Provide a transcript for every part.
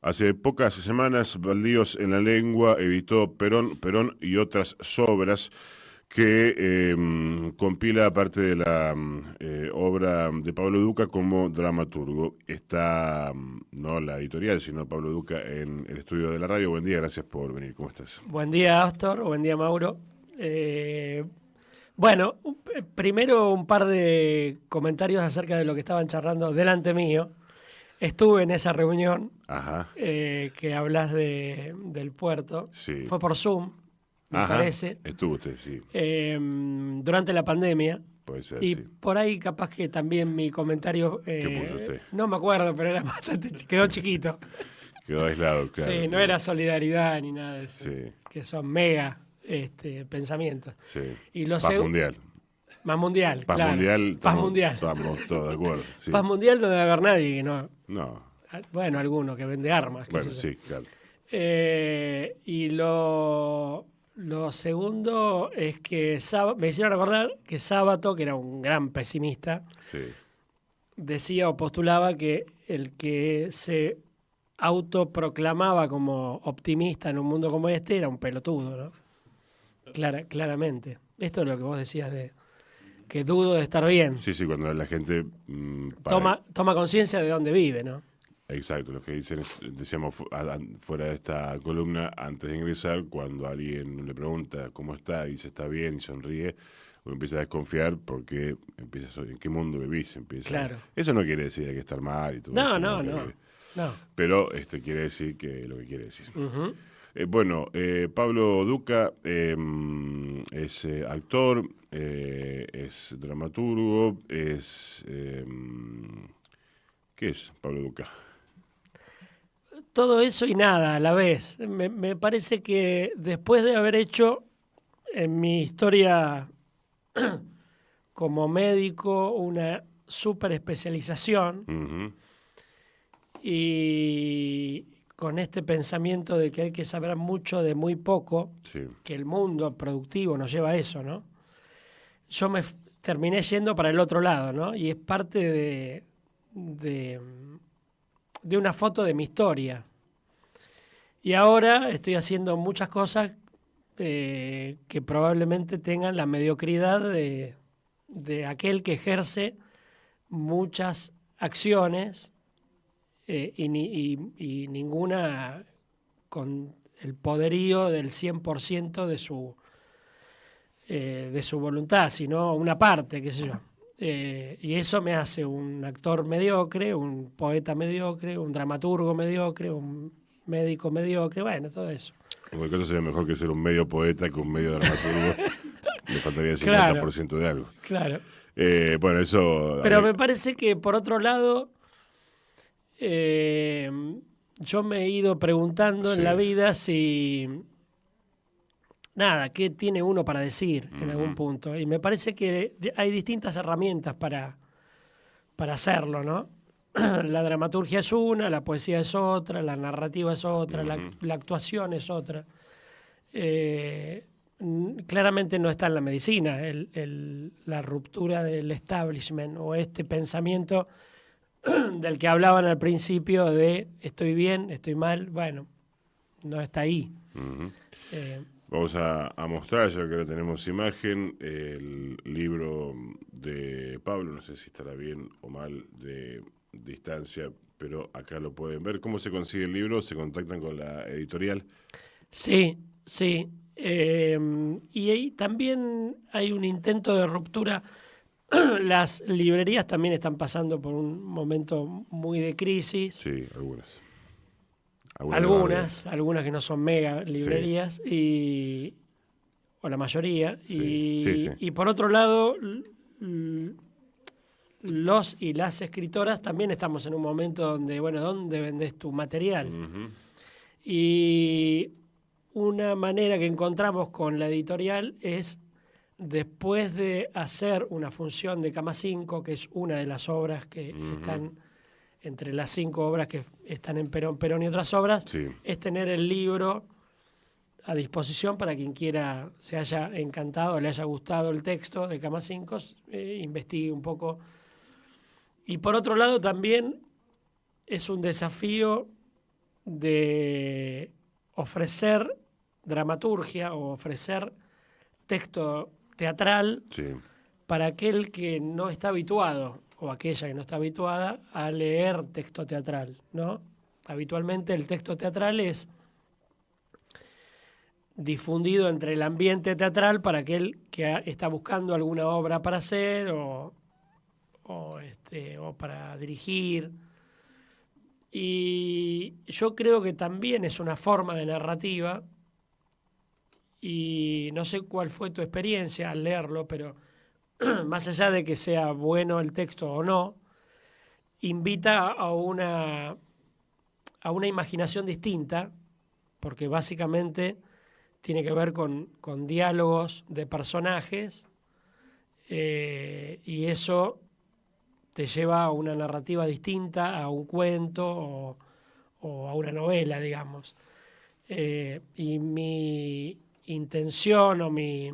Hace pocas semanas, Baldíos en la lengua editó Perón y otras obras que compila parte de la obra de Pablo Duca como dramaturgo. Está, no la editorial, sino Pablo Duca en el estudio de la radio. Buen día, gracias por venir. ¿Cómo estás? Buen día, Astor. Buen día, Mauro. Bueno, primero un par de comentarios acerca de lo que estaban charlando delante mío. Estuve en esa reunión Ajá, que hablas del puerto. sí. Fue por Zoom, me Ajá, parece, estuvo usted, sí. durante la pandemia. Puede ser, Y sí. por ahí capaz que también mi comentario, ¿Qué puso usted? no me acuerdo, pero era bastante, quedó chiquito. Quedó aislado, claro. Sí, no era solidaridad ni nada de eso, Sí, que son mega pensamientos. sí. Y lo Paz sé, mundial. más mundial, Paz claro. mundial. Paz mundial. Estamos todos de acuerdo. Sí. Paz mundial no debe haber nadie que no. No, Bueno, alguno que vende armas. bueno, sé yo. sí, claro. Y lo segundo es que me hicieron recordar que Sábato, que era un gran pesimista, Sí. decía o postulaba que el que se autoproclamaba como optimista en un mundo como este era un pelotudo, ¿no? Claramente. Esto es lo que vos decías de que dudo de estar bien. Sí, sí, cuando la gente... Toma conciencia de dónde vive, ¿no? Exacto, lo que dicen, decíamos fuera de esta columna, antes de ingresar, cuando alguien le pregunta cómo está, y dice está bien y sonríe, uno empieza a desconfiar porque ¿en qué mundo vivís? Claro. Eso no quiere decir que hay que estar mal y todo No, eso. no. Pero quiere decir que lo que quiere decir. Uh-huh. Pablo Duca es actor, es dramaturgo, es... ¿qué es Pablo Duca? Todo eso y nada a la vez. Me parece que después de haber hecho en mi historia como médico una super especialización Uh-huh. y con este pensamiento de que hay que saber mucho de muy poco, Sí. que el mundo productivo nos lleva a eso, ¿no? Yo terminé yendo para el otro lado, ¿no? Y es parte de una foto de mi historia. Y ahora estoy haciendo muchas cosas que probablemente tengan la mediocridad de aquel que ejerce muchas acciones y ninguna con el poderío del 100% de su voluntad, sino una parte, qué sé yo. Y eso me hace un actor mediocre, un poeta mediocre, un dramaturgo mediocre, un médico mediocre, bueno, todo eso. En cualquier caso sería mejor que ser un medio poeta que un medio dramaturgo. Le faltaría el 50% Claro. de algo. Claro. Bueno, eso... Pero me parece que, por otro lado, yo me he ido preguntando en la vida si... Nada, ¿qué tiene uno para decir en algún punto? Y me parece que hay distintas herramientas para hacerlo, ¿no? La dramaturgia es una, la poesía es otra, la narrativa es otra, la actuación es otra. Claramente no está en la medicina la ruptura del establishment o este pensamiento del que hablaban al principio de estoy bien, estoy mal, bueno, no está ahí. Uh-huh. Vamos a mostrar, ya que ahora tenemos imagen, el libro de Pablo, no sé si estará bien o mal de distancia, pero acá lo pueden ver. ¿Cómo se consigue el libro? ¿Se contactan con la editorial? Sí. Y ahí también hay un intento de ruptura. Las librerías también están pasando por un momento muy de crisis. Sí, algunas. Algunas que no son mega librerías, o la mayoría. Sí. Y por otro lado, los y las escritoras también estamos en un momento donde, bueno, ¿dónde vendes tu material? Uh-huh. Y una manera que encontramos con la editorial es, después de hacer una función de Cama 5, que es una de las obras que están entre las 5 obras que están en Perón y otras obras, es tener el libro a disposición para quien quiera, se haya encantado, le haya gustado el texto de Cama 5, investigue un poco. Y por otro lado también es un desafío de ofrecer dramaturgia o ofrecer texto teatral Sí. para aquel que no está habituado o aquella que no está habituada a leer texto teatral, ¿no? Habitualmente el texto teatral es difundido entre el ambiente teatral para aquel que está buscando alguna obra para hacer o para dirigir. Y yo creo que también es una forma de narrativa, y no sé cuál fue tu experiencia al leerlo, pero más allá de que sea bueno el texto o no, invita a una imaginación distinta, porque básicamente tiene que ver con diálogos de personajes, y eso te lleva a una narrativa distinta, a un cuento o a una novela, digamos. Y mi intención o mi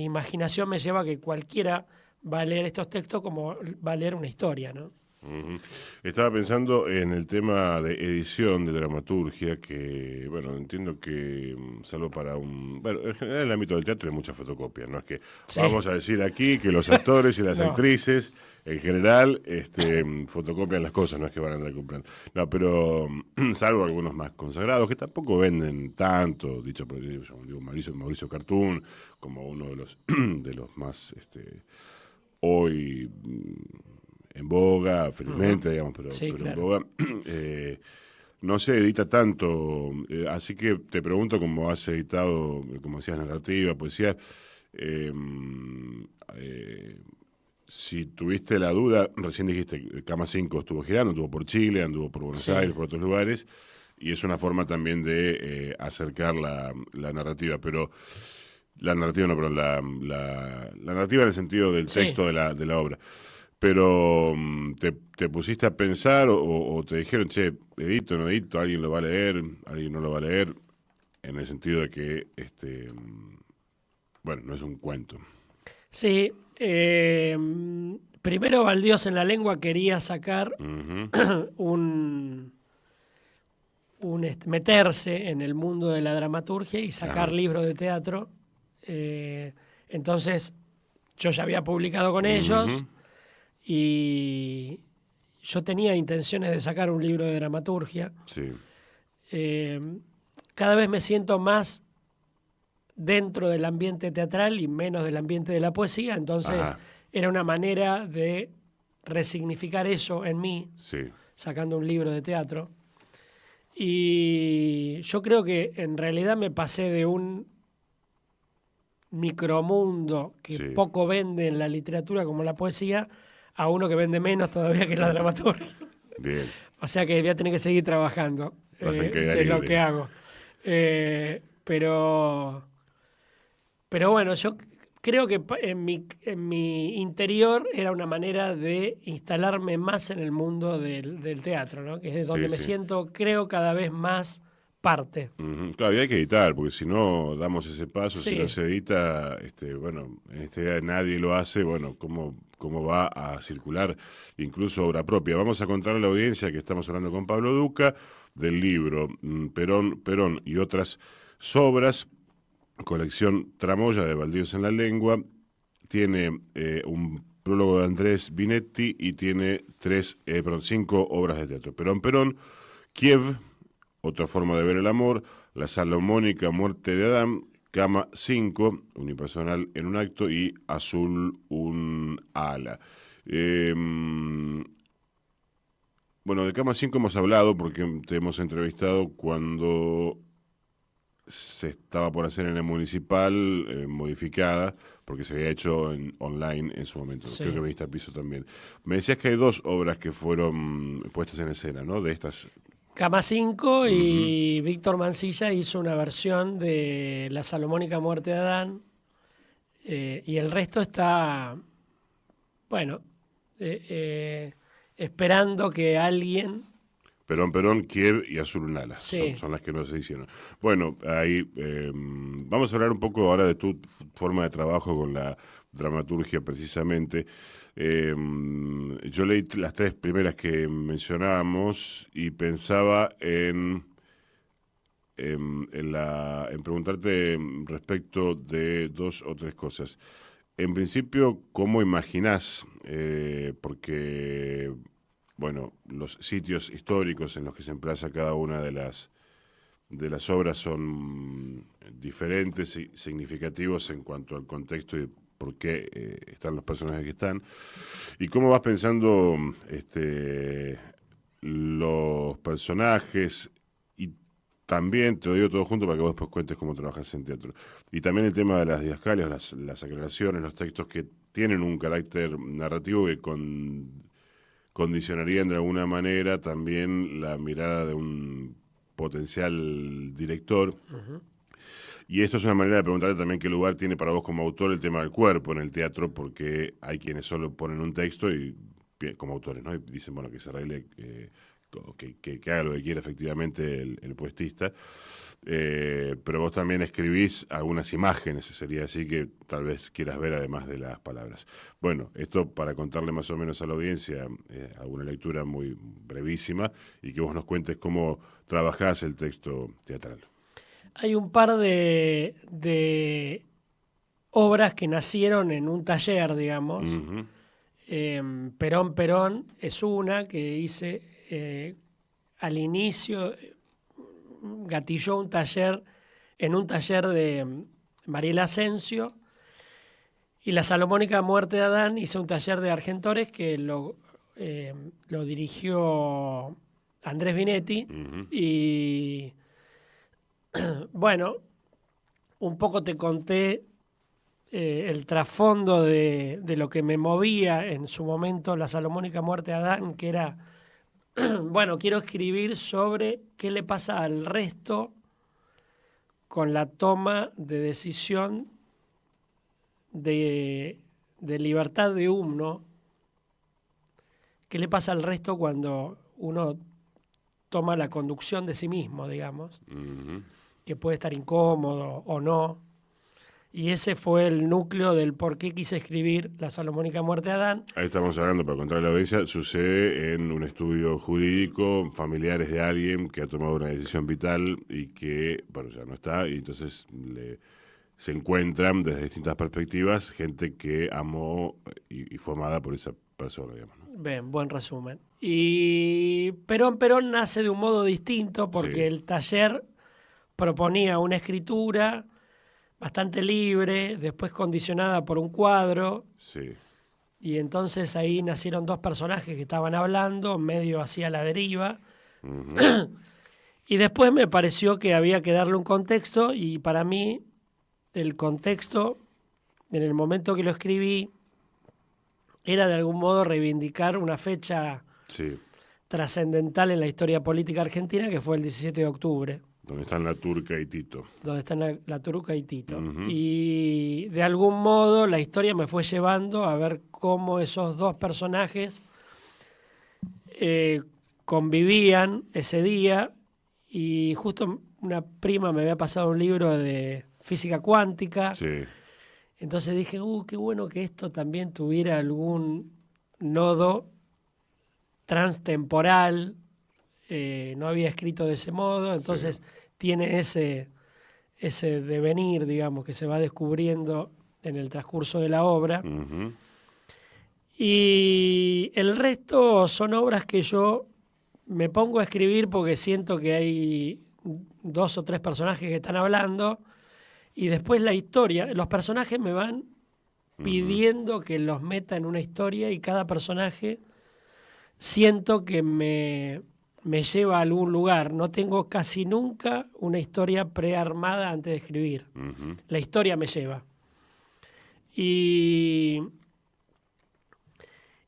imaginación me lleva a que cualquiera va a leer estos textos como va a leer una historia, ¿no? Ujú. Estaba pensando en el tema de edición, de dramaturgia, que, bueno, entiendo que, salvo para bueno, en general en el ámbito del teatro hay muchas fotocopias, no es que Sí. vamos a decir aquí que los actores y las No. actrices, en general, fotocopian las cosas, no es que van a andar comprando. No, pero, salvo algunos más consagrados, que tampoco venden tanto, dicho por digo, Mauricio Cartoon, como uno de los más, hoy en boga, felizmente, digamos, Sí, pero en claro. boga, no se edita tanto, así que te pregunto cómo has editado, como decías, narrativa, poesía, eh, si tuviste la duda, recién dijiste, Cama 5 estuvo girando, anduvo por Chile, anduvo por Buenos Sí. Aires, por otros lugares, y es una forma también de acercar la narrativa, pero la narrativa no, perdón, la narrativa en el sentido del Sí. texto de la obra. Pero te pusiste a pensar o te dijeron, che, edito, no edito, alguien lo va a leer, alguien no lo va a leer, en el sentido de que, bueno, no es un cuento. Sí. Primero Baldíos en la lengua quería sacar Ujú. meterse en el mundo de la dramaturgia y sacar Ajá. libros de teatro. Entonces, yo ya había publicado con ellos Ujú. y yo tenía intenciones de sacar un libro de dramaturgia. Sí, Eh, Cada vez me siento más dentro del ambiente teatral y menos del ambiente de la poesía, entonces ajá, era una manera de resignificar eso en mí, sí, sacando un libro de teatro. Y yo creo que en realidad me pasé de un micromundo que sí, poco vende en la literatura como la poesía a uno que vende menos todavía que la dramaturgia. bien, O sea que voy a tener que seguir trabajando vas en caída de lo libre. que hago. Pero bueno, yo creo que en mi interior era una manera de instalarme más en el mundo del teatro, ¿no? Que es donde Sí, me sí. siento, creo, cada vez más parte. Ujú. Claro, y hay que editar, porque si no damos ese paso, si no Sí, se edita, bueno, en esta idea nadie lo hace, bueno, ¿cómo va a circular incluso obra propia? Vamos a contar a la audiencia que estamos hablando con Pablo Duca del libro Perón y otras sobras, colección Tramoya de Baldíos en la Lengua. Tiene un prólogo de Andrés Binetti y tiene 5 obras de teatro. Perón, Kiev, otra forma de ver el amor, La Salomónica Muerte de Adán, Cama 5, unipersonal en un acto, y Azul un ala. Eh, bueno, de Cama 5 hemos hablado porque te hemos entrevistado cuando se estaba por hacer en el municipal, modificada, porque se había hecho online en su momento. Creo que sí. veniste al piso también. Me decías que hay 2 obras que fueron puestas en escena, ¿no? De estas. Cama 5 Ujú. y Víctor Mancilla hizo una versión de La Salomónica Muerte de Adán, y el resto está, bueno, esperando que alguien... Perón, Kiev y Azulunala. Sí, Son las que no se hicieron. Bueno, ahí vamos a hablar un poco ahora de tu forma de trabajo con la dramaturgia precisamente. Yo leí las tres primeras que mencionábamos y pensaba en preguntarte respecto de dos o tres cosas. En principio, ¿cómo imaginás? Porque, bueno, los sitios históricos en los que se emplaza cada una de las obras son diferentes y significativos en cuanto al contexto y por qué están los personajes que están. ¿Y cómo vas pensando los personajes? Y también, te lo digo todo junto para que vos después cuentes cómo trabajas en teatro. Y también el tema de las didascalias, las aclaraciones, los textos que tienen un carácter narrativo que condicionarían de alguna manera también la mirada de un potencial director. Ujú. Y esto es una manera de preguntarle también qué lugar tiene para vos como autor el tema del cuerpo en el teatro, porque hay quienes solo ponen un texto y como autores, ¿no? Y dicen, bueno, que se arregle, que haga lo que quiera efectivamente el puestista. Pero vos también escribís algunas imágenes, sería así que tal vez quieras ver además de las palabras. Bueno, esto para contarle más o menos a la audiencia alguna lectura muy brevísima y que vos nos cuentes cómo trabajás el texto teatral. Hay un par de obras que nacieron en un taller, digamos. Ujú. Perón, Perón es una que hice al inicio, gatilló un taller, en un taller de Mariela Asensio, y la Salomónica Muerte de Adán hice un taller de Argentores que lo dirigió Andrés Vinetti, Ujú. y bueno, un poco te conté el trasfondo de lo que me movía en su momento la Salomónica Muerte de Adán, que era, bueno, quiero escribir sobre qué le pasa al resto con la toma de decisión de libertad de uno, qué le pasa al resto cuando uno toma la conducción de sí mismo, digamos, Ujú. que puede estar incómodo o no. Y ese fue el núcleo del por qué quise escribir La Salomónica Muerte de Adán. Ahí estamos hablando, para contar a la audiencia, sucede en un estudio jurídico, familiares de alguien que ha tomado una decisión vital y que, bueno, ya no está, y entonces se encuentran desde distintas perspectivas gente que amó y fue amada por esa persona, digamos, ¿no? Bien, buen resumen. Y Perón Perón nace de un modo distinto porque Sí, el taller proponía una escritura bastante libre, después condicionada por un cuadro, sí. y entonces ahí nacieron dos personajes que estaban hablando, medio hacia la deriva, Ujú. y después me pareció que había que darle un contexto, y para mí el contexto, en el momento que lo escribí, era de algún modo reivindicar una fecha Sí, trascendental en la historia política argentina, que fue el 17 de octubre, donde están la turca y Tito. donde están la Turuca y Tito. Ujú. Y de algún modo la historia me fue llevando a ver cómo esos dos personajes eh, convivían ese día, y justo una prima me había pasado un libro de física cuántica, Sí, entonces dije, qué bueno que esto también tuviera algún nodo transtemporal, no había escrito de ese modo, sí. entonces tiene ese devenir, digamos, que se va descubriendo en el transcurso de la obra. Ujú. Y el resto son obras que yo me pongo a escribir porque siento que hay dos o tres personajes que están hablando, y después la historia, los personajes me van Ujú. pidiendo que los meta en una historia, y cada personaje siento que me lleva a algún lugar. No tengo casi nunca una historia prearmada antes de escribir. Ujú. La historia me lleva. Y,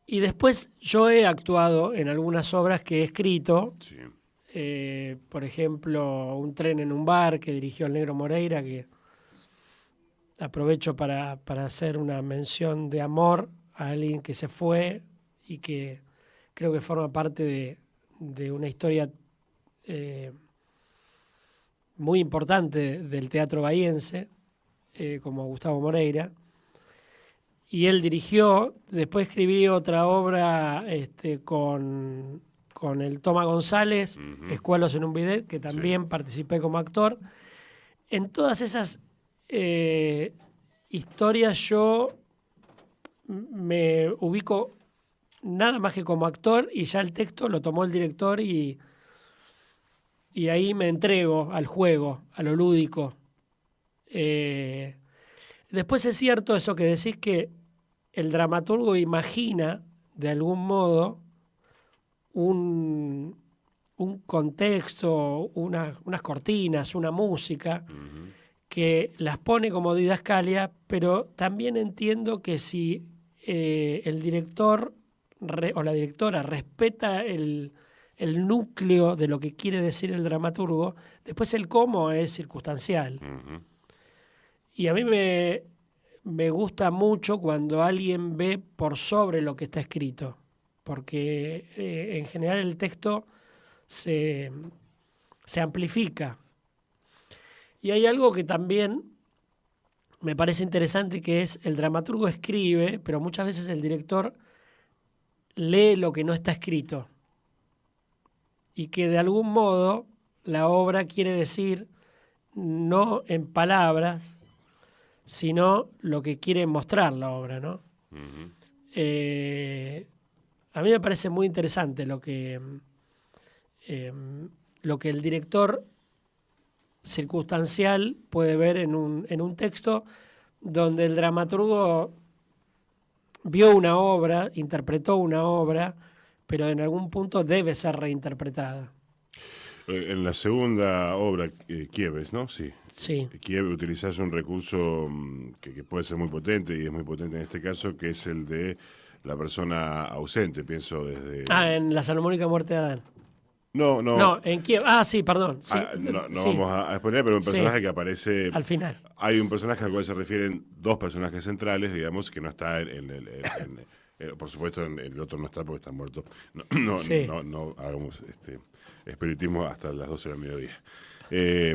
y después yo he actuado en algunas obras que he escrito. Sí. Por ejemplo, Un tren en un bar, que dirigió el Negro Moreira, que aprovecho para hacer una mención de amor a alguien que se fue y que creo que forma parte de una historia eh, muy importante del teatro bahiense, como Gustavo Moreira. y él dirigió. Después escribí otra obra con el Toma González, Escualos en un bidet, que también participé como actor. En todas esas historias yo me ubico nada más que como actor, y ya el texto lo tomó el director, y ahí me entrego al juego, a lo lúdico. Después es cierto eso que decís, que el dramaturgo imagina de algún modo un contexto, unas cortinas, una música, que las pone como didascalia, pero también entiendo que si el director o la directora respeta el núcleo de lo que quiere decir el dramaturgo, después el cómo es circunstancial. Y a mí me gusta mucho cuando alguien ve por sobre lo que está escrito, porque en general el texto se amplifica. Y hay algo que también me parece interesante, que es el dramaturgo escribe, pero muchas veces el director lee lo que no está escrito, y que de algún modo la obra quiere decir no en palabras, sino lo que quiere mostrar la obra, ¿no? A mí me parece muy interesante lo que el director circunstancial puede ver en un texto, donde el dramaturgo vio una obra, interpretó una obra, pero en algún punto debe ser reinterpretada. En la segunda obra, Quieves, ¿no? Sí. Sí. Quieves, utilizás un recurso que puede ser muy potente, y es muy potente en este caso, que es el de la persona ausente, pienso desde... En La salomónica muerte de Adán. No. No, en Kiev. Sí, perdón. Sí, no sí. vamos a exponer, pero un personaje que aparece... Al final. Hay un personaje al cual se refieren dos personajes centrales, digamos, que no está por supuesto, el otro no está porque está muerto. No hagamos espiritismo hasta las 12 del mediodía,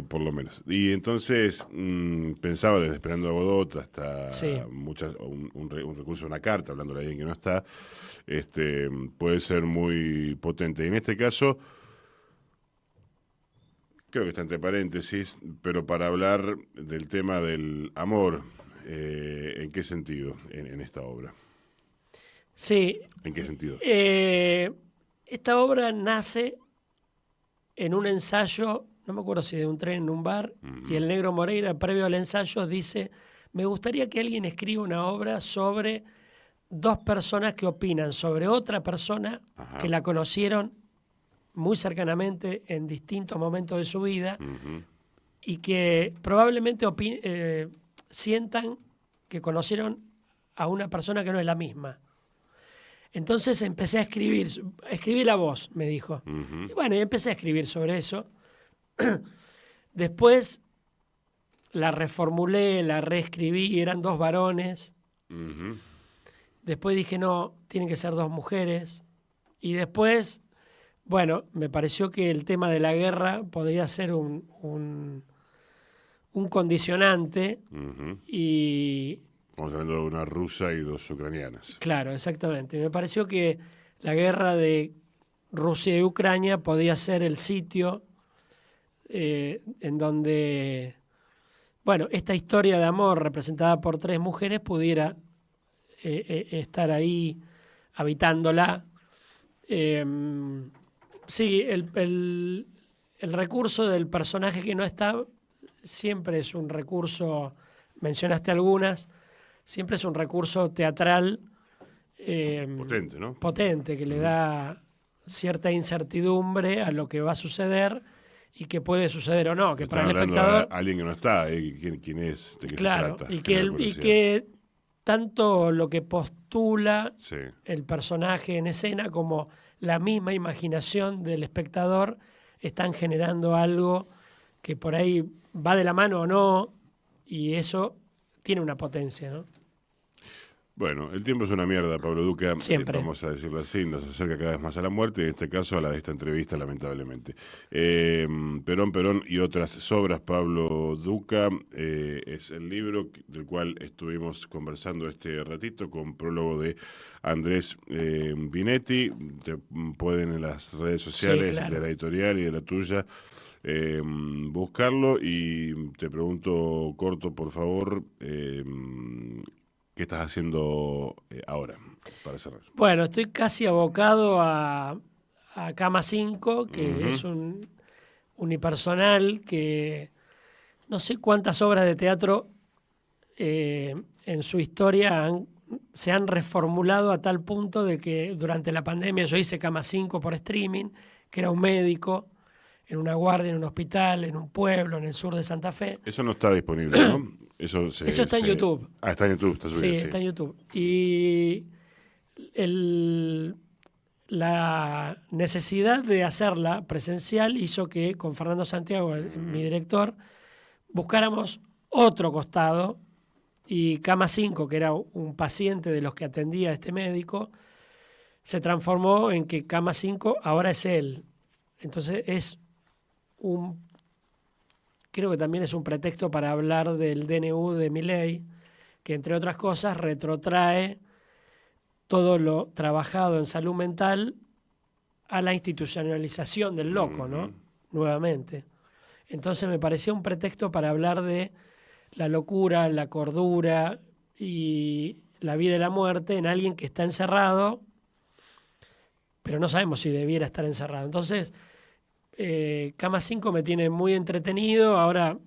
por lo menos. Y entonces pensaba, desde Esperando a Godot hasta un recurso, una carta, hablando de alguien que no está, puede ser muy potente. Y en este caso, creo que está entre paréntesis, pero para hablar del tema del amor, ¿en qué sentido en esta obra? Sí. ¿En qué sentido? Esta obra nace en un ensayo, no me acuerdo si de un tren en un bar, y el Negro Moreira, previo al ensayo, dice: me gustaría que alguien escriba una obra sobre dos personas que opinan sobre otra persona que la conocieron muy cercanamente en distintos momentos de su vida, y que probablemente sientan que conocieron a una persona que no es la misma. Entonces empecé a escribí la voz, me dijo. Y bueno, y empecé a escribir sobre eso. Después la reformulé, la reescribí, eran dos varones. Después dije, no, tienen que ser dos mujeres. Y después, bueno, me pareció que el tema de la guerra podía ser un condicionante. Y... Estamos hablando de una rusa y dos ucranianas. Claro, exactamente. Me pareció que la guerra de Rusia y Ucrania podía ser el sitio en donde, bueno, esta historia de amor representada por tres mujeres pudiera estar ahí habitándola. Sí, el recurso del personaje que no está siempre es un recurso, mencionaste algunas, siempre es un recurso teatral potente, ¿no? Potente, que le da cierta incertidumbre a lo que va a suceder y que puede suceder o no, que para el espectador... Alguien que no está, ¿quién es? ¿De qué claro, se trata? Y que tanto lo que postula el personaje en escena como la misma imaginación del espectador están generando algo que por ahí va de la mano o no, y eso tiene una potencia, ¿no? Bueno, el tiempo es una mierda, Pablo Duca, Siempre. vamos a decirlo así, nos acerca cada vez más a la muerte, y en este caso a la de esta entrevista, lamentablemente. Perón y otras sobras, Pablo Duca, es el libro del cual estuvimos conversando este ratito, con prólogo de Andrés Binetti. Te pueden en las redes sociales Sí, claro. de la editorial y de la tuya buscarlo, y te pregunto corto, por favor, ¿qué estás haciendo ahora, para cerrar? Bueno, estoy casi abocado a Cama 5, que Ujú. es un unipersonal que no sé cuántas obras de teatro en su historia se han reformulado a tal punto de que durante la pandemia yo hice Cama 5 por streaming, que era un médico en una guardia, en un hospital, en un pueblo, en el sur de Santa Fe. Eso no está disponible, ¿no? Eso está en YouTube. Ah, está en YouTube, está Sí, subido, sí. está en YouTube. Y el, la necesidad de hacerla presencial hizo que con Fernando Santiago, mi director, buscáramos otro costado, y Cama 5, que era un paciente de los que atendía a este médico, se transformó en que Cama 5 ahora es él. Entonces creo que también es un pretexto para hablar del DNU de Milei, que entre otras cosas retrotrae todo lo trabajado en salud mental a la institucionalización del loco, ¿no? Ujú. Nuevamente. Entonces me parecía un pretexto para hablar de la locura, la cordura y la vida y la muerte en alguien que está encerrado, pero no sabemos si debiera estar encerrado. Entonces, Cama 5 me tiene muy entretenido. Ahora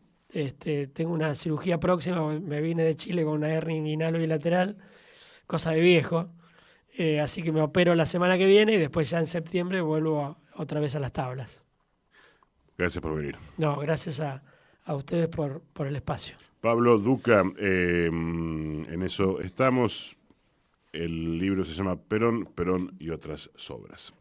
tengo una cirugía próxima, me vine de Chile con una hernia inguinal bilateral, cosa de viejo. Así que me opero la semana que viene y después ya en septiembre vuelvo otra vez a las tablas. Gracias por venir. No, gracias a ustedes por el espacio. Pablo Duca, en eso estamos. El libro se llama Perón, Perón y otras sobras.